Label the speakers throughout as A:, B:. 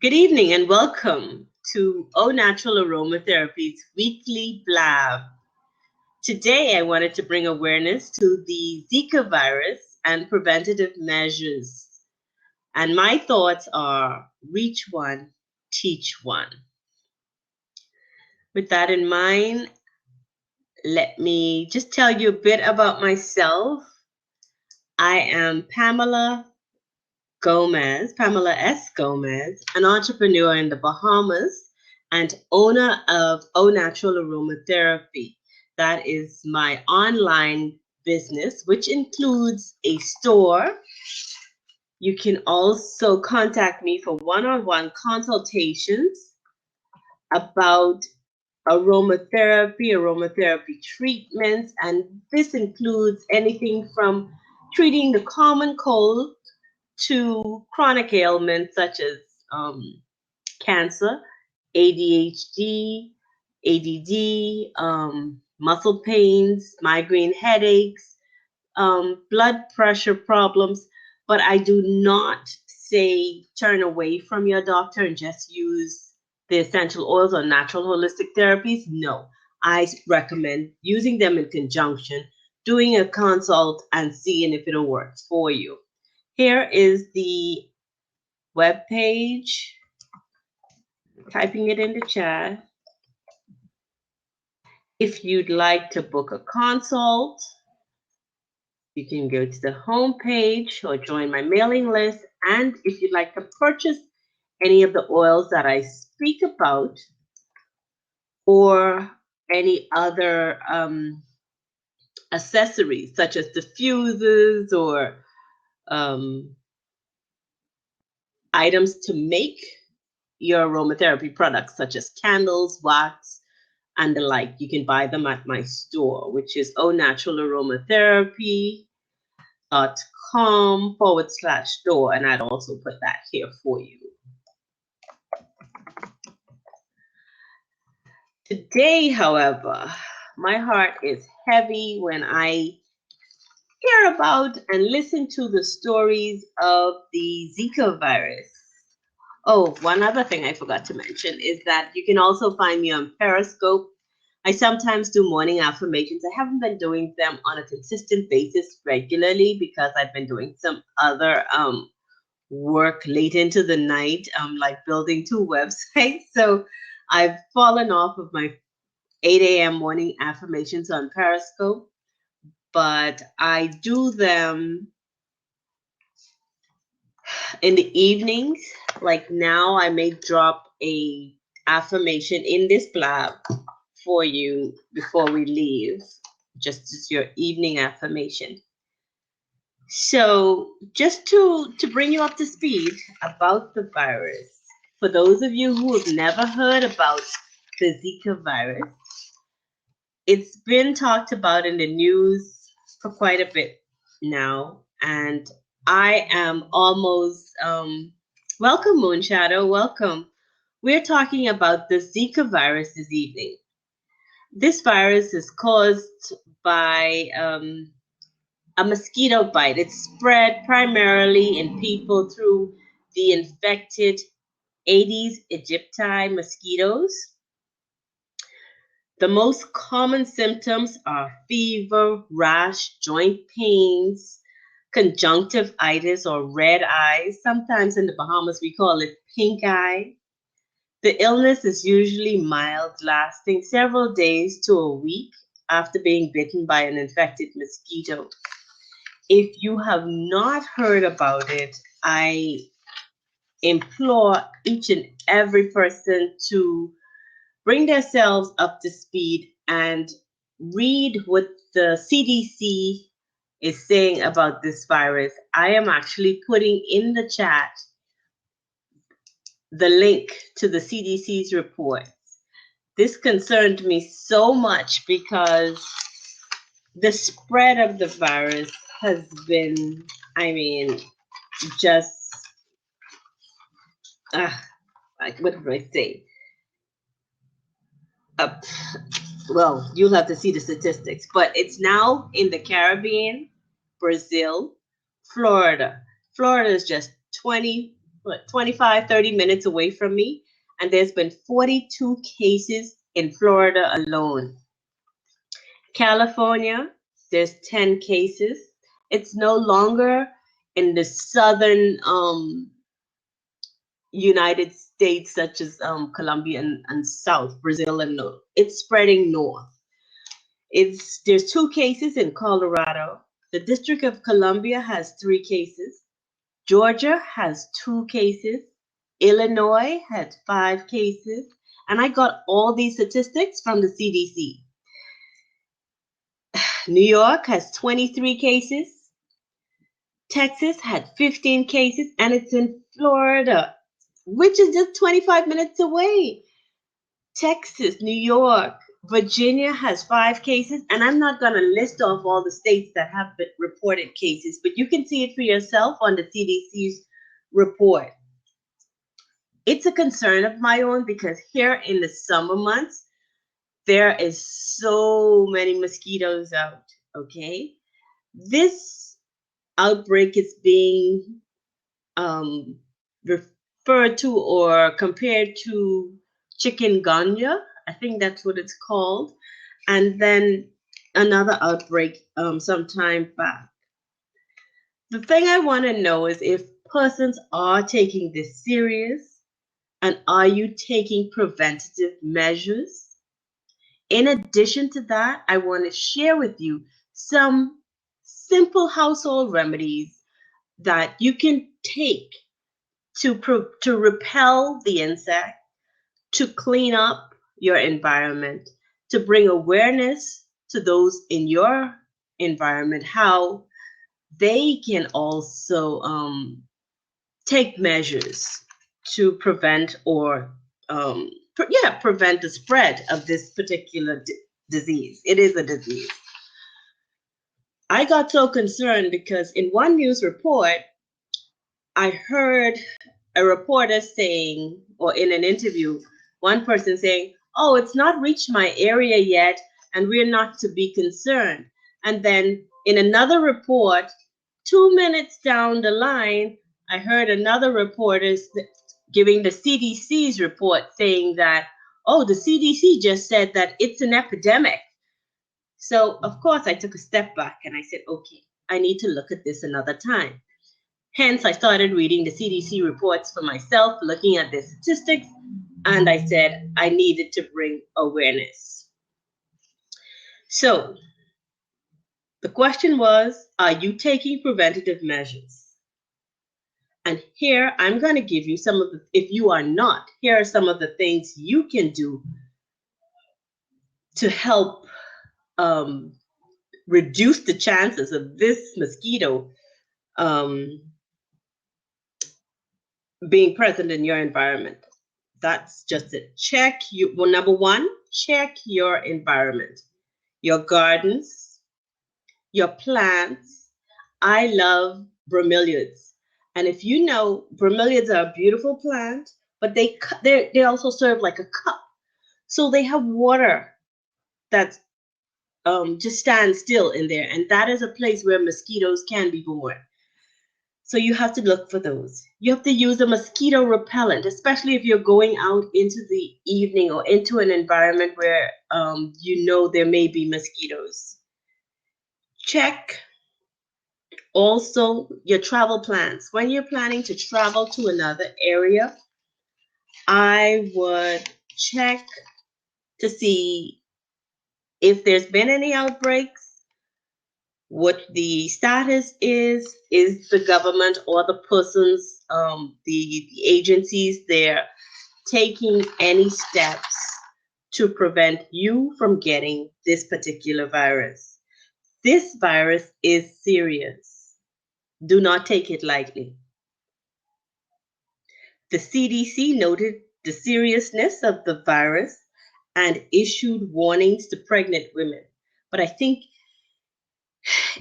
A: Good evening and welcome to Au Natural Aromatherapy's weekly blab. Today I wanted to bring awareness to the Zika virus and preventative measures. And my thoughts are reach one, teach one. With that in mind, let me just tell you a bit about myself. I am Pamela S. Gomez, an entrepreneur in the Bahamas and owner of Au Natural Aromatherapy. That is my online business, which includes a store. You can also contact me for one-on-one consultations about aromatherapy treatments, and this includes anything from treating the common cold to chronic ailments such as cancer, ADHD, ADD, muscle pains, migraine headaches, blood pressure problems. But I do not say turn away from your doctor and just use the essential oils or natural holistic therapies. No, I recommend using them in conjunction, doing a consult, and seeing if it'll work for you. Here is the web page, typing it in the chat. If you'd like to book a consult, you can go to the home page or join my mailing list. And if you'd like to purchase any of the oils that I speak about or any other accessories such as diffusers or items to make your aromatherapy products such as candles, wax, and the like, you can buy them at my store, which is aunaturaromatherapy.com/store, and I'd also put that here for you. Today, however, my heart is heavy when I hear about and listen to the stories of the Zika virus. Oh, one other thing I forgot to mention is that you can also find me on Periscope. I sometimes do morning affirmations. I haven't been doing them on a consistent basis regularly because I've been doing some other work late into the night, like building 2 websites. So I've fallen off of my 8 a.m. morning affirmations on Periscope, but I do them in the evenings. Like now, I may drop a affirmation in this blab for you before we leave, just as your evening affirmation. So just to bring you up to speed about the virus, for those of you who have never heard about the Zika virus, it's been talked about in the news for quite a bit now, and I am almost welcome, Moonshadow, welcome. We're talking about the Zika virus this evening. This virus is caused by a mosquito bite. It's spread primarily in people through the infected Aedes aegypti mosquitoes. The most common symptoms are fever, rash, joint pains, conjunctivitis or red eyes. Sometimes in the Bahamas we call it pink eye. The illness is usually mild, lasting several days to a week after being bitten by an infected mosquito. If you have not heard about it, I implore each and every person to bring themselves up to speed and read what the CDC is saying about this virus. I am actually putting in the chat the link to the CDC's report. This concerned me so much because the spread of the virus has been, just, like, what do I say? Well, you'll have to see the statistics, but it's now in the Caribbean, Brazil, Florida. Florida is just 20 what, 25, 30 minutes away from me. And there's been 42 cases in Florida alone. California, there's 10 cases. It's no longer in the southern United States, such as Colombia and South, Brazil and North. It's spreading north. There's 2 cases in Colorado. The District of Columbia has 3 cases. Georgia has 2 cases. Illinois had 5 cases. And I got all these statistics from the CDC. New York has 23 cases. Texas had 15 cases, and it's in Florida, which is just 25 minutes away. Texas, New York, Virginia has 5 cases, and I'm not going to list off all the states that have been reported cases, but you can see it for yourself on the CDC's report. It's a concern of my own because here in the summer months, there is so many mosquitoes out, okay? This outbreak is being referred to or compared to chikungunya. I think that's what it's called. And then another outbreak some time back. The thing I want to know is if persons are taking this serious, and are you taking preventative measures? In addition to that, I want to share with you some simple household remedies that you can take to repel the insect, to clean up your environment, to bring awareness to those in your environment, how they can also take measures to prevent or prevent the spread of this particular disease. It is a disease. I got so concerned because in one news report, I heard a reporter saying, or in an interview, one person saying, oh, it's not reached my area yet, and we're not to be concerned. And then in another report, 2 minutes down the line, I heard another reporter giving the CDC's report saying that, oh, the CDC just said that it's an epidemic. So, of course, I took a step back and I said, okay, I need to look at this another time. Hence, I started reading the CDC reports for myself, looking at their statistics, and I said I needed to bring awareness. So, the question was, are you taking preventative measures? And here, I'm going to give you some of the, if you are not, here are some of the things you can do to help reduce the chances of this mosquito being present in your environment. That's just it. Well, number 1, check your environment, your gardens, your plants. I love bromeliads. And if you know, bromeliads are a beautiful plant, but they also serve like a cup. So they have water that just stands still in there. And that is a place where mosquitoes can be born. So you have to look for those. You have to use a mosquito repellent, especially if you're going out into the evening or into an environment where you know there may be mosquitoes. Check also your travel plans. When you're planning to travel to another area, I would check to see if there's been any outbreaks, what the status is the government or the persons, the agencies there taking any steps to prevent you from getting this particular virus. This virus is serious. Do not take it lightly. The CDC noted the seriousness of the virus and issued warnings to pregnant women. But I think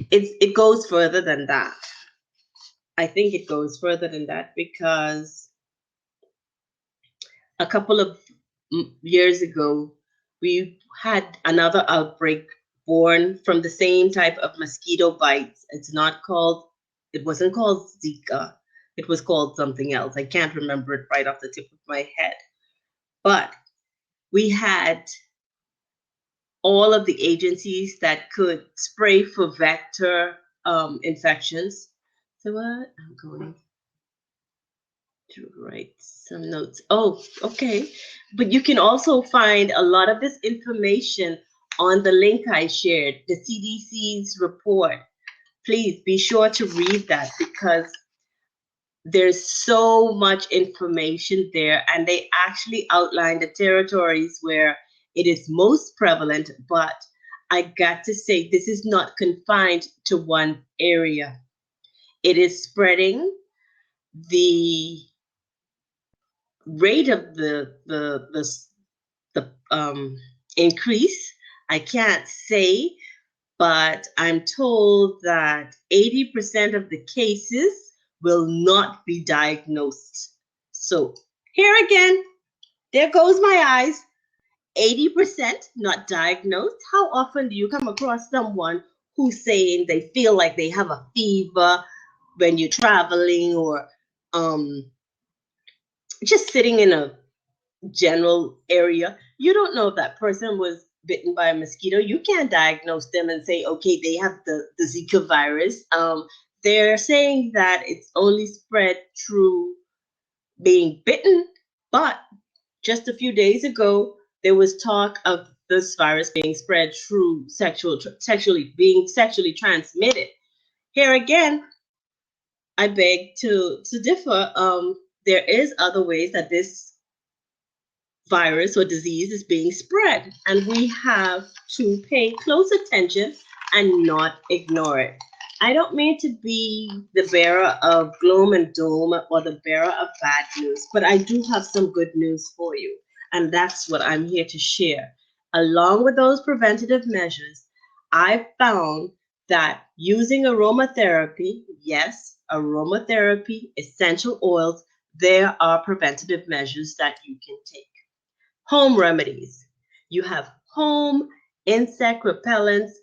A: it goes further than that. I think it goes further than that because a couple of years ago, we had another outbreak born from the same type of mosquito bites. It wasn't called Zika. It was called something else. I can't remember it right off the tip of my head. But we had all of the agencies that could spray for vector infections. So what? I'm going to write some notes. Oh, okay. But you can also find a lot of this information on the link I shared, the CDC's report. Please be sure to read that because there's so much information there, and they actually outline the territories where it is most prevalent. But I got to say, this is not confined to one area. It is spreading. The rate of the increase, I can't say, but I'm told that 80% of the cases will not be diagnosed. So here again, there goes my eyes. 80% not diagnosed. How often do you come across someone who's saying they feel like they have a fever when you're traveling, or just sitting in a general area? You don't know if that person was bitten by a mosquito. You can't diagnose them and say, okay, they have the Zika virus. They're saying that it's only spread through being bitten, but just a few days ago, there was talk of this virus being spread through being sexually transmitted. Here again, I beg to differ. There is other ways that this virus or disease is being spread, and we have to pay close attention and not ignore it. I don't mean to be the bearer of gloom and doom or the bearer of bad news, but I do have some good news for you, and that's what I'm here to share. Along with those preventative measures, I found that using aromatherapy, yes, aromatherapy, essential oils, there are preventative measures that you can take. Home remedies. You have home insect repellents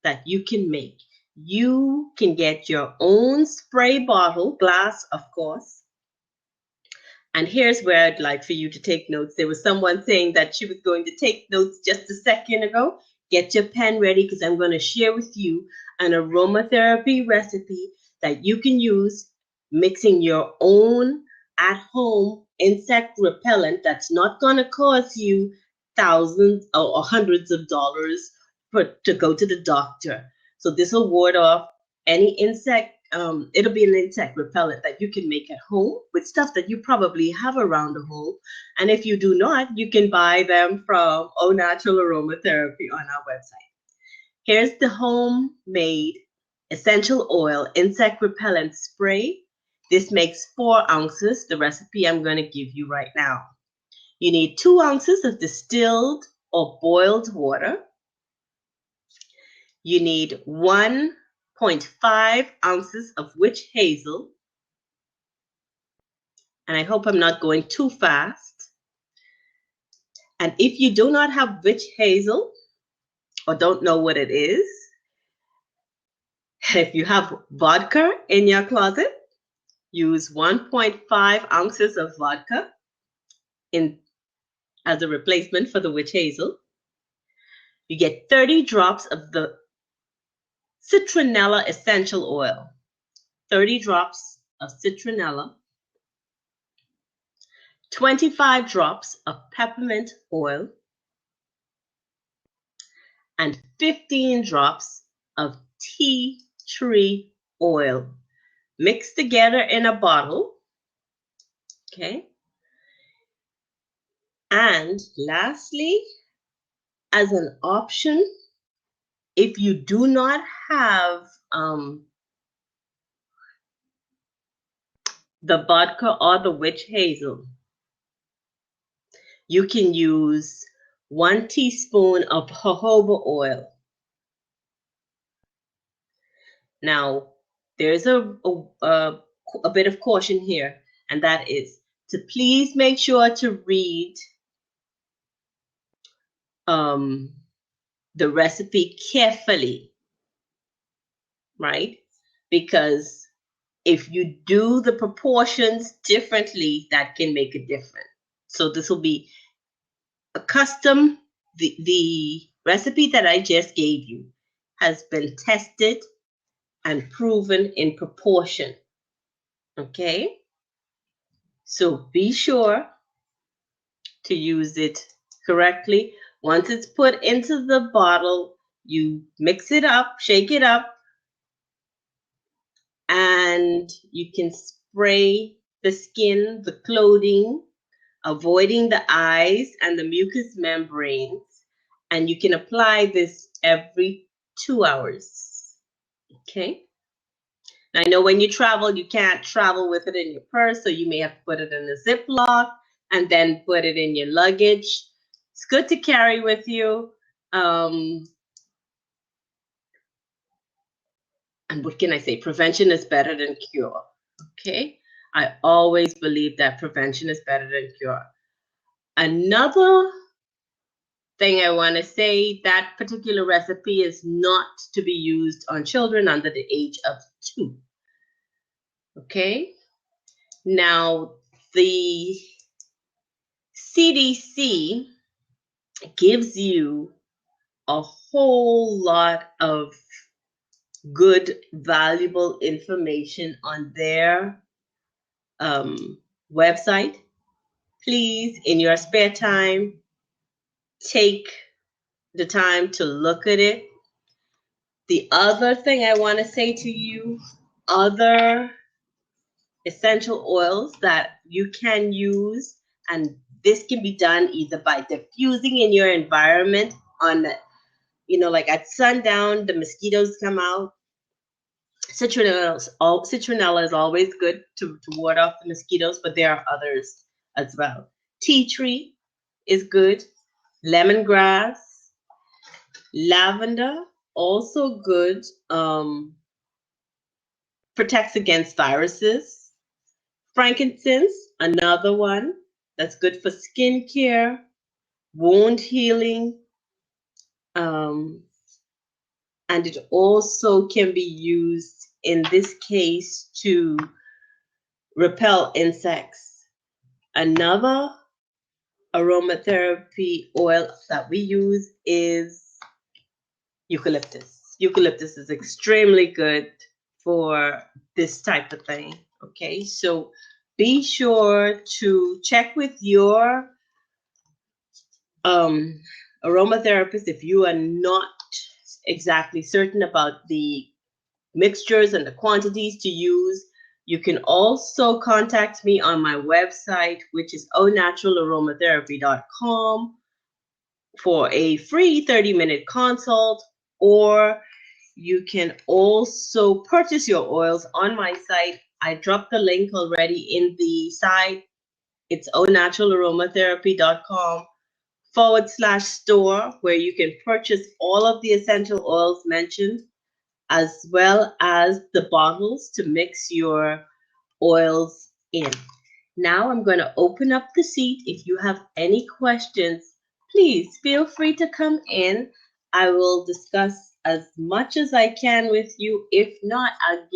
A: that you can make. You can get your own spray bottle, glass, of course. And here's where I'd like for you to take notes. There was someone saying that she was going to take notes just a second ago. Get your pen ready because I'm going to share with you an aromatherapy recipe that you can use mixing your own at-home insect repellent that's not going to cost you thousands or hundreds of dollars to go to the doctor. So this will ward off any insect. It'll be an insect repellent that you can make at home with stuff that you probably have around the home. And if you do not, you can buy them from Au Natural Aromatherapy on our website. Here's the homemade essential oil insect repellent spray. This makes 4 ounces, the recipe I'm going to give you right now. You need 2 ounces of distilled or boiled water. You need 1.5 ounces of witch hazel. And I hope I'm not going too fast. And if you do not have witch hazel or don't know what it is, if you have vodka in your closet, use 1.5 ounces of vodka as a replacement for the witch hazel. You get 30 drops of the citronella essential oil. 30 drops of citronella. 25 drops of peppermint oil. And 15 drops of tea tree oil. Mixed together in a bottle. Okay. And lastly, as an option, if you do not have the vodka or the witch hazel, you can use 1 teaspoon of jojoba oil. Now, there's a bit of caution here, and that is to please make sure to read the recipe carefully, right? Because If you do the proportions differently, that can make a difference. So this will be a custom. The recipe that I just gave you has been tested and proven in proportion. Okay? So be sure to use it correctly. Once it's put into the bottle, you mix it up, shake it up, and you can spray the skin, the clothing, avoiding the eyes and the mucous membranes. And you can apply this every 2 hours. Okay? Now, I know when you travel, you can't travel with it in your purse, so you may have to put it in a Ziploc and then put it in your luggage. It's good to carry with you. And what can I say? Prevention is better than cure. Okay? I always believe that prevention is better than cure. Another thing I want to say, that particular recipe is not to be used on children under the age of 2. Okay? Now, the CDC gives you a whole lot of good, valuable information on their website. Please, in your spare time, take the time to look at it. The other thing I want to say to you, other essential oils that you can use, and this can be done either by diffusing in your environment on, like at sundown, the mosquitoes come out. Citronella is always good to ward off the mosquitoes, but there are others as well. Tea tree is good. Lemongrass, lavender, also good. Protects against viruses. Frankincense, another one that's good for skin care, wound healing, and it also can be used in this case to repel insects. Another aromatherapy oil that we use is eucalyptus. Eucalyptus is extremely good for this type of thing. Okay, so be sure to check with your aromatherapist if you are not exactly certain about the mixtures and the quantities to use. You can also contact me on my website, which is aunaturalaromatherapy.com, for a free 30-minute consult, or you can also purchase your oils on my site. I dropped the link already in the site. It's aunaturalaromatherapy.com/store, where you can purchase all of the essential oils mentioned, as well as the bottles to mix your oils in. Now I'm going to open up the seat. If you have any questions, please feel free to come in. I will discuss as much as I can with you. If not, I'll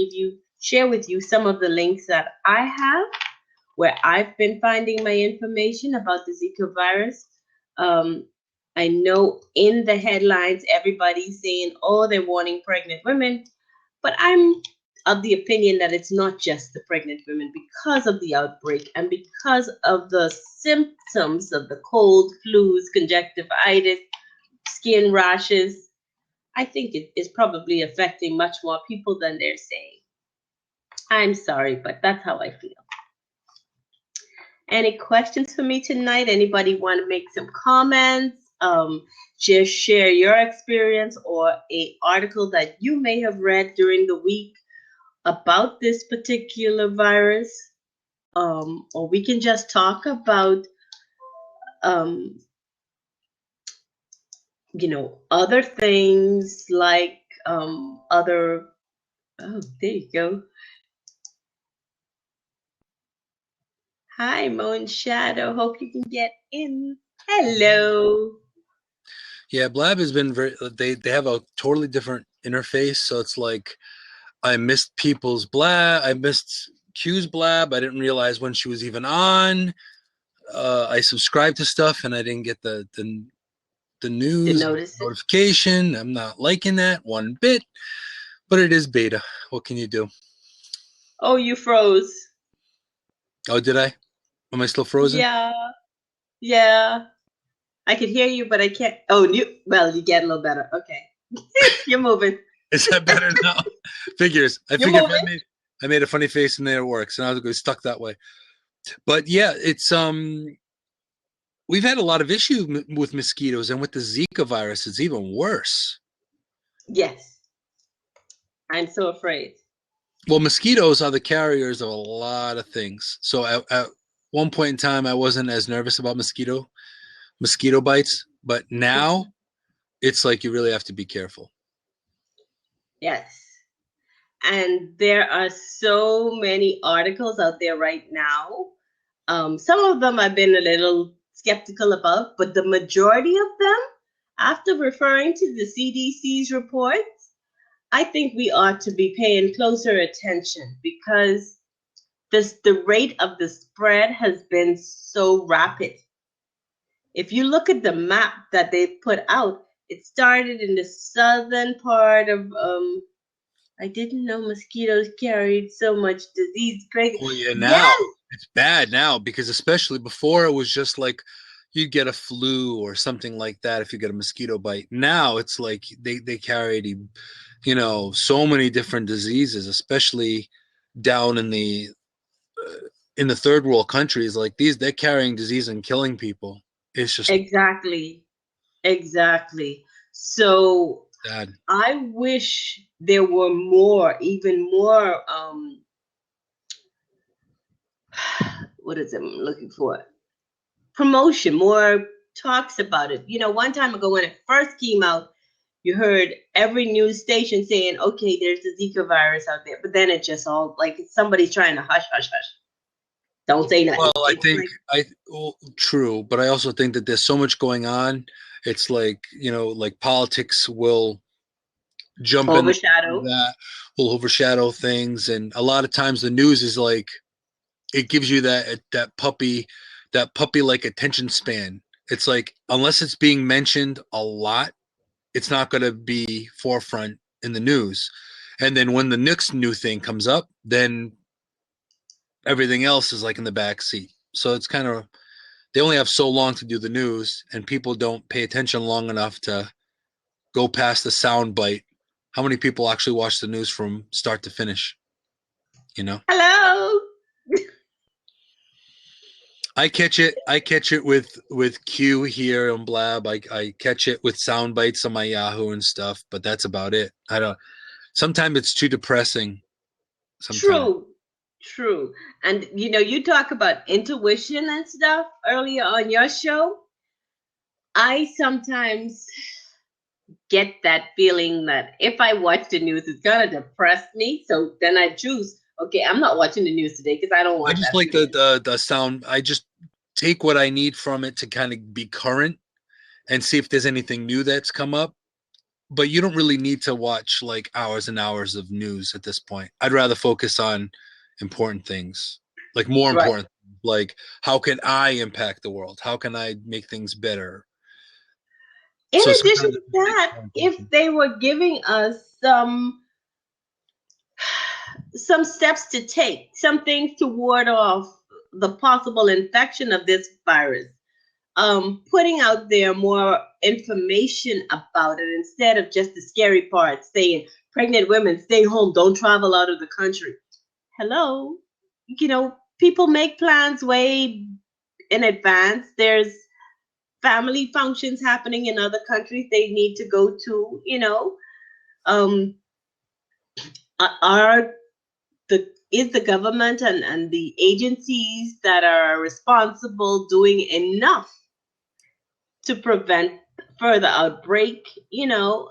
A: share with you some of the links that I have where I've been finding my information about the Zika virus. I know in the headlines, everybody's saying, oh, they're warning pregnant women, but I'm of the opinion that it's not just the pregnant women because of the outbreak and because of the symptoms of the cold, flus, conjunctivitis, skin rashes. I think it is probably affecting much more people than they're saying. I'm sorry, but that's how I feel. Any questions for me tonight? Anybody want to make some comments? Just share your experience or an article that you may have read during the week about this particular virus. Or we can just talk about, other things like other. Oh, there you go. Hi, Moon Shadow. Hope you can get in. Hello.
B: Yeah, Blab has been they have a totally different interface, so it's like I missed people's blab. I missed Q's blab. I didn't realize when she was even on. I subscribed to stuff and I didn't get the
A: To
B: news
A: notice it.
B: notification. I'm not liking that one bit, but it is beta. What can you do?
A: Oh, you froze.
B: Oh, did I? Am I still frozen?
A: Yeah, yeah. I could hear you, but I can't. Oh, well, you get a little better. Okay. You're moving.
B: Is that better now? Figures. I
A: You're
B: figured
A: moving.
B: I made a funny face and there it works, and I was going stuck that way. But yeah, it's we've had a lot of issues with mosquitoes, and with the Zika virus, it's even worse.
A: Yes. I'm so afraid.
B: Well, mosquitoes are the carriers of a lot of things. So at one point in time, I wasn't as nervous about mosquito bites, but now it's like you really have to be careful.
A: Yes. And there are so many articles out there right now. Some of them I've been a little skeptical about, but the majority of them, after referring to the CDC's reports, I think we ought to be paying closer attention because the rate of the spread has been so rapid. If you look at the map that they put out, it started in the southern part of I didn't know mosquitoes carried so much disease. Crazy.
B: Well, yeah, now
A: Yes,
B: it's bad now because especially before it was just like you'd get a flu or something like that if you get a mosquito bite. Now it's like they carry so many different diseases, especially down in the third world countries like these. They're carrying disease and killing people. It's just
A: exactly. Exactly. So
B: bad.
A: I wish there were more, even more, what is it I'm looking for? Promotion, more talks about it. One time ago when it first came out, you heard every news station saying, okay, there's the Zika virus out there. But then it just all like somebody's trying to hush, hush, hush. Don't say
B: Well,
A: nothing.
B: I
A: It's
B: think
A: like
B: true, but I also think that there's so much going on. It's like like politics will jump in
A: overshadow.
B: that, will overshadow things, and a lot of times the news is like it gives you that puppy like attention span. It's like unless it's being mentioned a lot, it's not going to be forefront in the news. And then when the next new thing comes up, then everything else is like in the back seat. So it's kind of they only have so long to do the news, and people don't pay attention long enough to go past the sound bite. How many people actually watch the news from start to finish? You know,
A: Hello.
B: I catch it. I catch it with Q here on Blab. I catch it with sound bites on my Yahoo and stuff, but that's about it. I don't. Sometimes it's too depressing. Sometimes.
A: True. True. And you talk about intuition and stuff earlier on your show. I sometimes get that feeling that if I watch the news, it's gonna depress me. So then I choose, okay, I'm not watching the news today because I don't
B: I
A: want
B: just
A: that
B: like
A: feeling.
B: the sound. I just take what I need from it to kind of be current and see if there's anything new that's come up. But you don't really need to watch like hours and hours of news at this point. I'd rather focus on important things, like more
A: Right.
B: important, like how can I impact the world? How can I make things better?
A: In
B: So
A: addition
B: sometimes
A: to
B: it just takes
A: that,
B: more
A: if
B: attention.
A: they were giving us some steps to take, some things to ward off the possible infection of this virus, putting out there more information about it instead of just the scary part saying pregnant women stay home, don't travel out of the country. Hello. People make plans way in advance. There's family functions happening in other countries they need to go to. um are is the government and the agencies that are responsible doing enough to prevent further outbreak?
B: Yeah.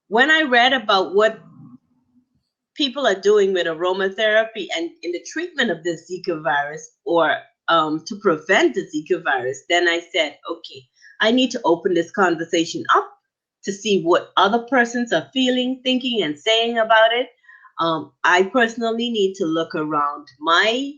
A: When I read about what people are doing with aromatherapy and in the treatment of the Zika virus, or to prevent the Zika virus, then I said, okay, I need to open this conversation up to see what other persons are feeling, thinking, and saying about it. I personally need to look around my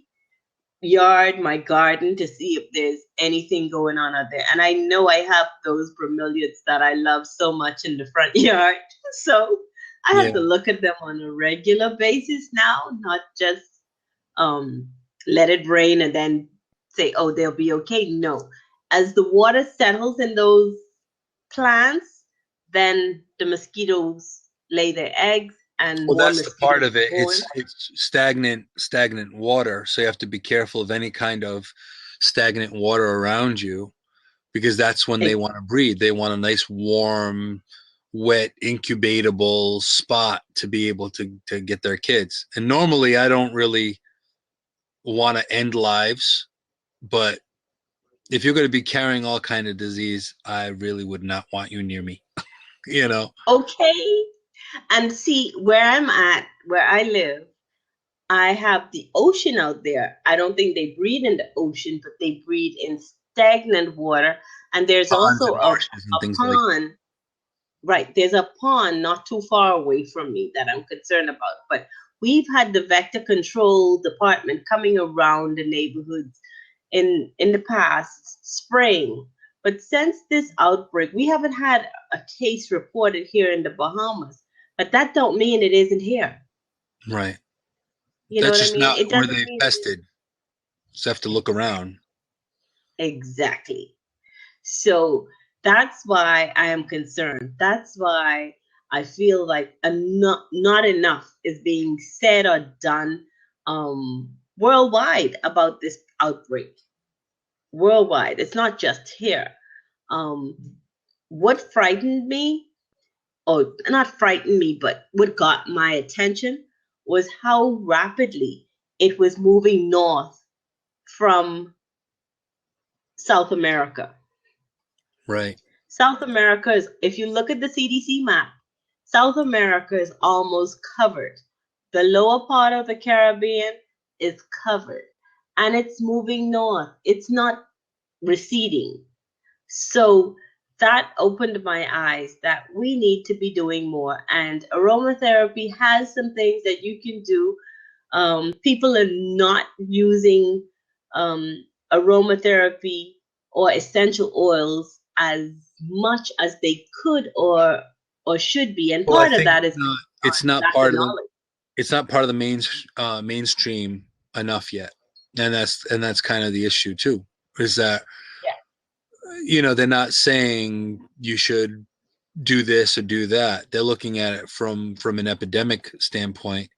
A: yard, my garden, to see if there's anything going on out there. And I know I have those bromeliads that I love so much in the front yard. So I have
B: Yeah.
A: to look at them on a regular basis now, not just um, let it rain and then say, oh, they'll be okay. No. As the water settles in those plants, then the mosquitoes lay their eggs and
B: Well,
A: more
B: that's the part
A: mosquitoes
B: of
A: are
B: it.
A: born.
B: It's stagnant water. So you have to be careful of any kind of stagnant water around you, because that's when they
A: Ex-
B: want to breed. They want a nice, warm, wet, incubatable spot to be able to get their kids. And normally I don't really want to end lives, but if you're going to be carrying all kind of disease, I really would not want you near me. You know?
A: Okay. And see, where I'm at, where I live, I have the ocean out there. I don't think they breed in the ocean, but they breed in stagnant water. And there's
B: Ponds
A: also
B: and marshes and
A: a
B: things like
A: pond, right? There's a pond not too far away from me that I'm concerned about. But we've had the vector control department coming around the neighborhoods in the past, spraying. But since this outbreak, we haven't had a case reported here in the Bahamas. But that don't mean it isn't here.
B: that. Right.
A: You know
B: That's
A: what I
B: just
A: mean?
B: not
A: It
B: where
A: doesn't
B: they've
A: mean it isn't.
B: tested. Just have to look around.
A: Exactly. So that's why I am concerned. That's why I feel like not enough is being said or done worldwide about this outbreak. Worldwide. It's not just here. Um, what frightened me, or not frightened me, but what got my attention was how rapidly it was moving north from South America.
B: Right.
A: South America is, if you look at the CDC map, South America is almost covered. The lower part of the Caribbean is covered and it's moving north. It's not receding. So that opened my eyes that we need to be doing more. And aromatherapy has some things that you can do. People are not using aromatherapy or essential oils as much as they could or should be, and
B: Well, I
A: part of
B: think
A: that is
B: it's not
A: lack of
B: part of
A: knowledge.
B: the mainstream enough yet, and that's kind of the issue too. Is that
A: Yeah,
B: they're not saying you should do this or do that. They're looking at it from an epidemic standpoint.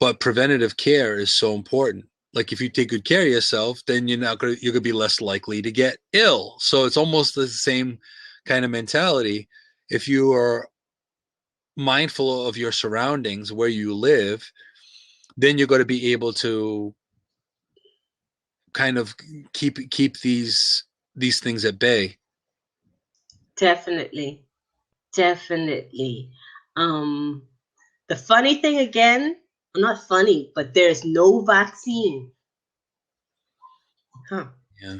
B: But preventative care is so important. Like if you take good care of yourself, then you're gonna be less likely to get ill. So it's almost the same kind of mentality. If you are mindful of your surroundings, where you live, then you're going to be able to kind of keep these things at bay.
A: definitely, definitely. Um, the funny thing again, not funny, but there's no vaccine. Huh.
B: Yeah,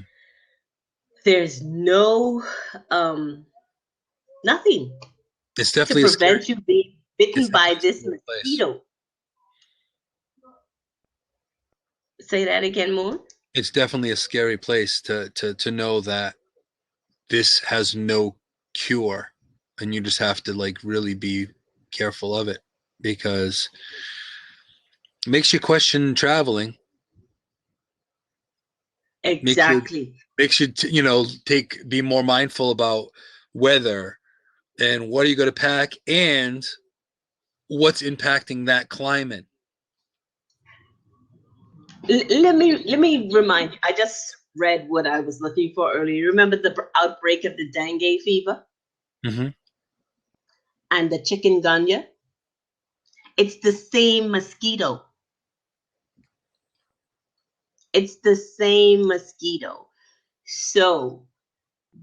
A: There's no nothing
B: it's
A: to
B: definitely a scary.
A: prevent you being
B: It's
A: bitten by
B: definitely a
A: this
B: scary place.
A: mosquito. Say that again, Moon.
B: It's definitely a scary place to know that this has no cure, and you just have to like really be careful of it, because it makes you question traveling. Makes you
A: Exactly.
B: take be more mindful about weather and what are you going to pack and what's impacting that climate.
A: Let me remind you. I just read what I was looking for earlier. Remember the outbreak of the dengue fever
B: Mm-hmm.
A: and the chikungunya? It's the same mosquito. It's the same mosquito. So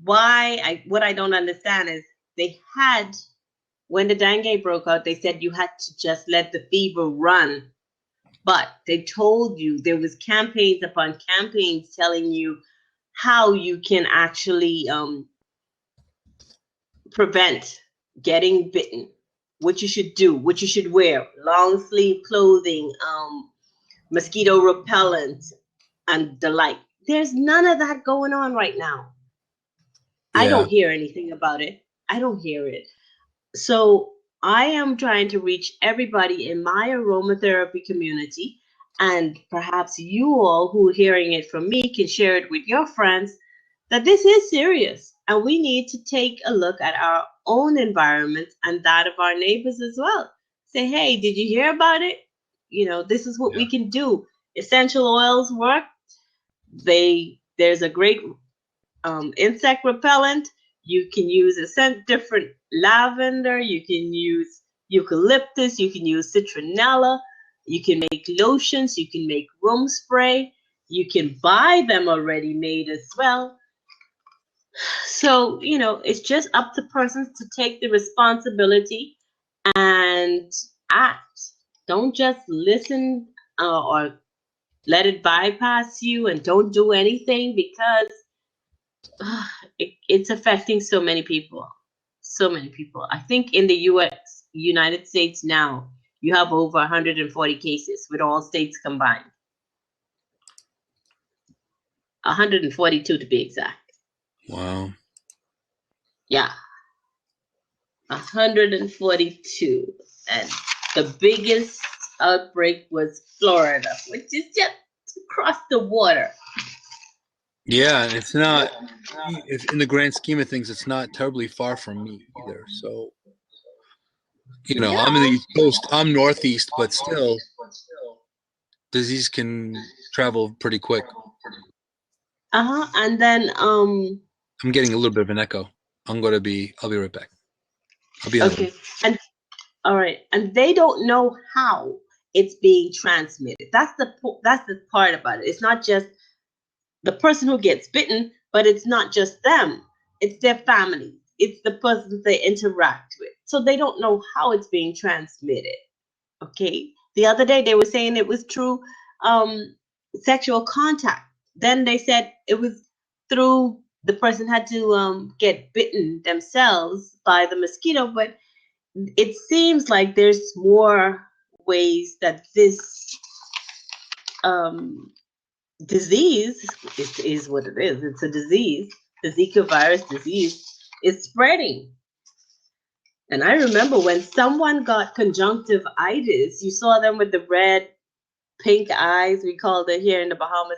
A: what I don't understand is they had, when the dengue broke out, they said you had to just let the fever run. But they told you, there was campaigns upon campaigns telling you how you can actually prevent. getting bitten, what you should do, what you should wear, long sleeve clothing, mosquito repellent, and the like. There's none of that going on right now. I
B: Yeah.
A: don't hear anything about it. I don't hear it. So I am trying to reach everybody in my aromatherapy community, and perhaps you all who are hearing it from me can share it with your friends, that this is serious and we need to take a look at our own environment and that of our neighbors as well. Say, hey, did you hear about it? This is what
B: Yeah.
A: we can do. Essential oils work. There's a great insect repellent. You can use a scent different lavender. You can use eucalyptus. You can use citronella. You can make lotions. You can make room spray. You can buy them already made as well. So, it's just up to persons to take the responsibility and act. Don't just listen or let it bypass you and don't do anything, because it's affecting so many people. So many people. I think in the United States now, you have over 140 cases with all states combined. 142 to be exact.
B: Wow.
A: Yeah. 142. And the biggest outbreak was Florida, which is just across the water.
B: Yeah, and it's not, if in the grand scheme of things, it's not terribly far from me either. So, I'm in the
A: Yeah.
B: East Coast, I'm Northeast, but still, disease can travel pretty quick.
A: Uh-huh. And then
B: I'm getting a little bit of an echo. I'll be right back. I'll be on the.
A: okay. And all right. And they don't know how it's being transmitted. That's the part about it. It's not just the person who gets bitten, but it's not just them. It's their family. It's the persons they interact with. So they don't know how it's being transmitted. Okay. The other day they were saying it was through sexual contact. Then they said it was through the person had to get bitten themselves by the mosquito. But it seems like there's more ways that this um, disease is what it is. It's a disease. The Zika virus disease is spreading. And I remember when someone got conjunctivitis, you saw them with the red, pink eyes, we called it here in the Bahamas.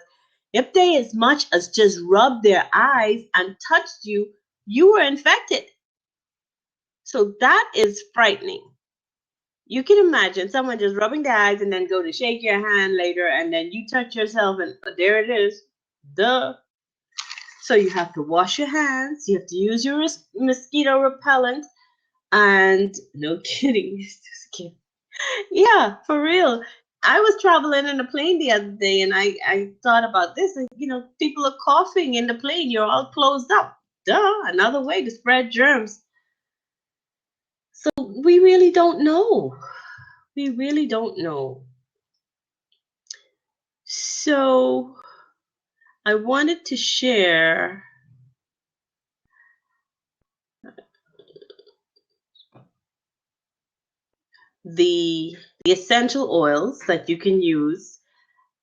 A: If they as much as just rubbed their eyes and touched you, you were infected. So that is frightening. You can imagine someone just rubbing their eyes and then go to shake your hand later, and then you touch yourself and there it is. Duh. So you have to wash your hands. You have to use your mosquito repellent. And no kidding. Just kidding. Yeah, for real. I was traveling in a plane the other day and I thought about this. And, people are coughing in the plane. You're all closed up. Duh, another way to spread germs. So we really don't know. We really don't know. So I wanted to share the essential oils that you can use.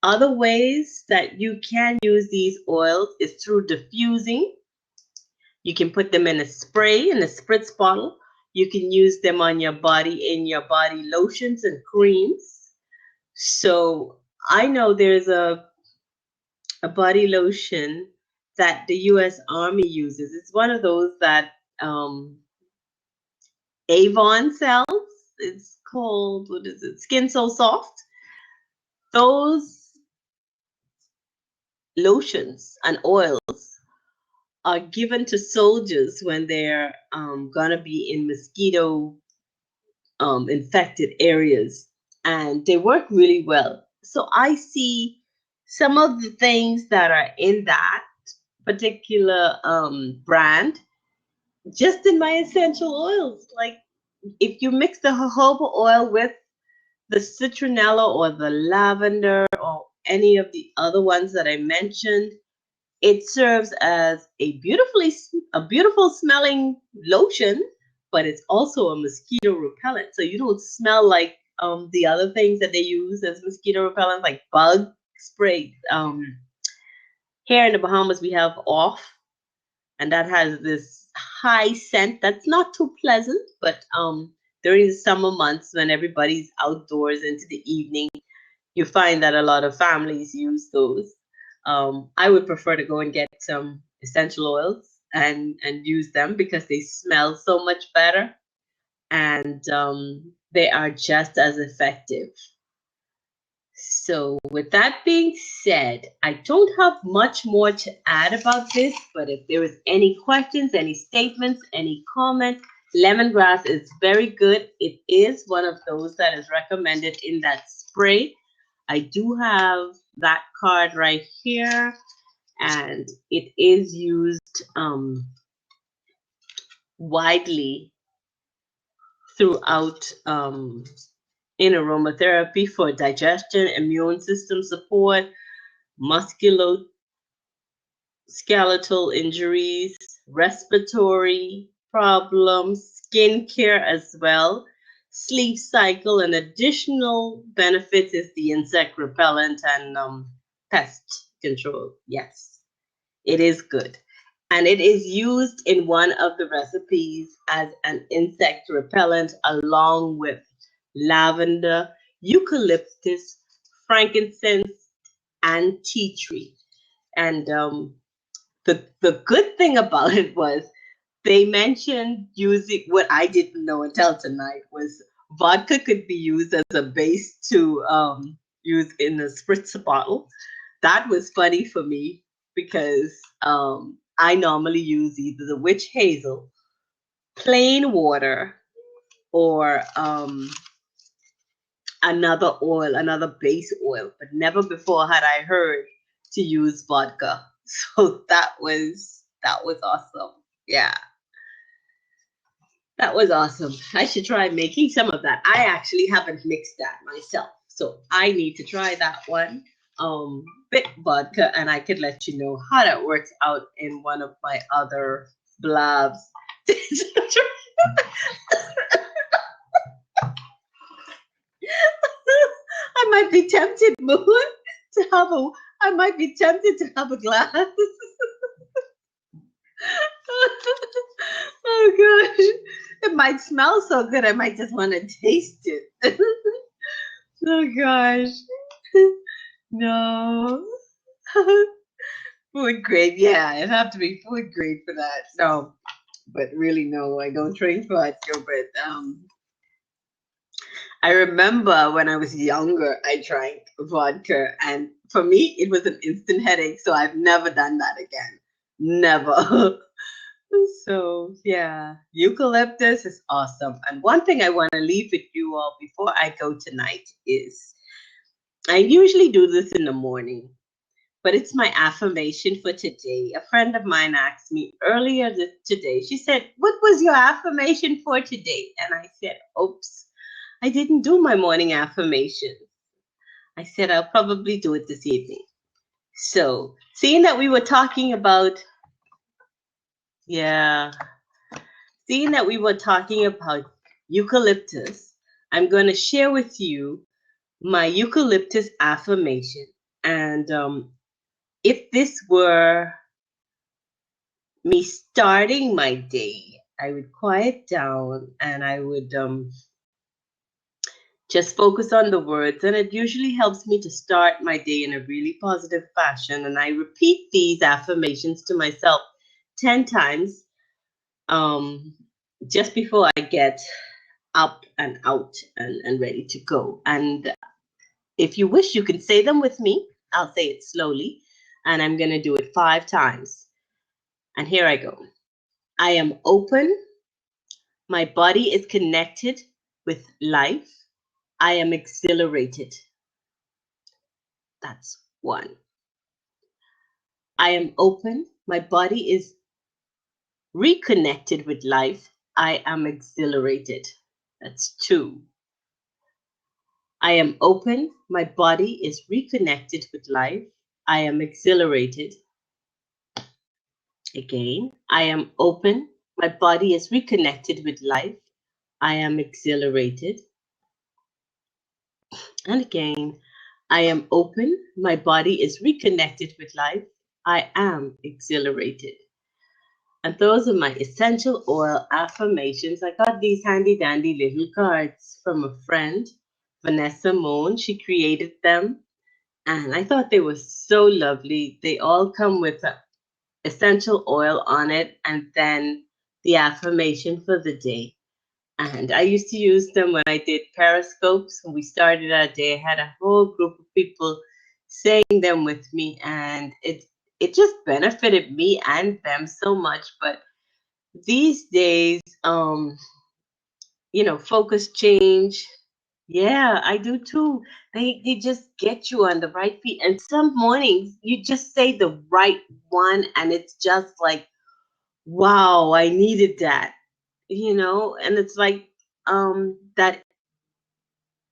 A: Other ways that you can use these oils is through diffusing. You can put them in a spray, in a spritz bottle. You can use them on your body, in your body lotions and creams. So I know there's a body lotion that the U.S. Army uses. It's one of those that Avon sells. It's called, what is it? Skin So Soft. Those lotions and oils are given to soldiers when they're gonna be in mosquito infected areas, and they work really well. So I see some of the things that are in that particular brand just in my essential oils. Like if you mix the jojoba oil with the citronella or the lavender or any of the other ones that I mentioned, it serves as a beautiful smelling lotion, but it's also a mosquito repellent. So you don't smell like the other things that they use as mosquito repellent, like bug spray. Here in the Bahamas, we have off, and that has this high scent that's not too pleasant, but during the summer months when everybody's outdoors into the evening, you find that a lot of families use those. I would prefer to go and get some essential oils and use them because they smell so much better, and they are just as effective. So with that being said, I don't have much more to add about this, but if there is any questions, any statements, any comments, lemongrass is very good. It is one of those that is recommended in that spray. I do have that card right here, and it is used widely throughout in aromatherapy for digestion, immune system support, musculoskeletal injuries, respiratory problems, skin care as well, sleep cycle, and additional benefits is the insect repellent and pest control. Yes, it is good. And it is used in one of the recipes as an insect repellent along with lavender, eucalyptus, frankincense, and tea tree. And the good thing about it was they mentioned using what I didn't know until tonight was vodka could be used as a base to use in a spritzer bottle. That was funny for me because I normally use either the witch hazel, plain water, or another oil, another base oil, but never before had I heard to use vodka. So that was awesome. Yeah. That was awesome. I should try making some of that. I actually haven't mixed that myself. So I need to try that one. Bit vodka, and I could let you know how that works out in one of my other blabs. I might be tempted, Moon, to have a. I might be tempted to have a glass. Oh gosh, it might smell so good. I might just want to taste it. Oh gosh, no. Food grade, yeah, it'd have to be food grade for that. No, but really, no, I don't drink vodka. But I remember when I was younger, I drank vodka, and for me, it was an instant headache. So I've never done that again. Never. So yeah, eucalyptus is awesome. And one thing I want to leave with you all before I go tonight is I usually do this in the morning, but it's my affirmation for today. A friend of mine asked me earlier today, she said, "What was your affirmation for today?" And I said, "Oops, I didn't do my morning affirmation." I said, "I'll probably do it this evening." So seeing that we were talking about, yeah, seeing that we were talking about eucalyptus, I'm going to share with you my eucalyptus affirmation. And if this were me starting my day, I would quiet down and I would just focus on the words. And it usually helps me to start my day in a really positive fashion. And I repeat these affirmations to myself 10 times just before I get up and out and ready to go. And if you wish, you can say them with me. I'll say it slowly, and I'm going to do it 5 times. And here I go. I am open. My body is connected with life. I am exhilarated. That's 1. I am open. My body is reconnected with life. I am exhilarated. That's 2. I am open. My body is reconnected with life. I am exhilarated. Again, I am open. My body is reconnected with life. I am exhilarated. And again, I am open. My body is reconnected with life. I am exhilarated. And those are my essential oil affirmations. I got these handy dandy little cards from a friend, Vanessa Moon. She created them. And I thought they were so lovely. They all come with an essential oil on it and then the affirmation for the day. And I used to use them when I did periscopes. When we started our day, I had a whole group of people saying them with me, and it just benefited me and them so much. But these days, focus change. Yeah, I do too. They just get you on the right feet. And some mornings you just say the right one, and it's just like, wow, I needed that. And it's like that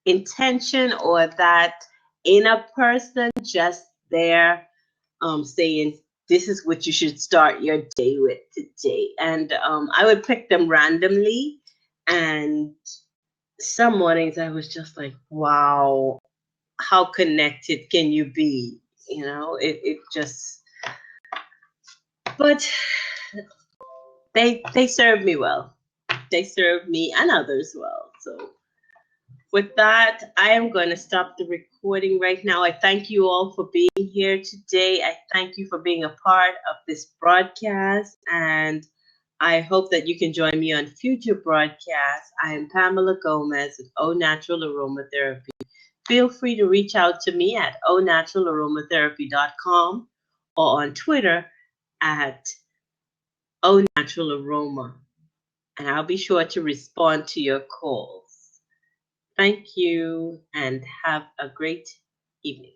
A: intention or that inner person just there saying, this is what you should start your day with today. And I would pick them randomly. And some mornings I was just like, wow, how connected can you be? It just, but they serve me well. They serve me and others well. So with that, I am going to stop the recording right now. I thank you all for being here today. I thank you for being a part of this broadcast, and I hope that you can join me on future broadcasts. I am Pamela Gomez with O Natural Aromatherapy. Feel free to reach out to me at onaturalaromatherapy.com or on Twitter at onaturalaroma, and I'll be sure to respond to your calls. Thank you and have a great evening.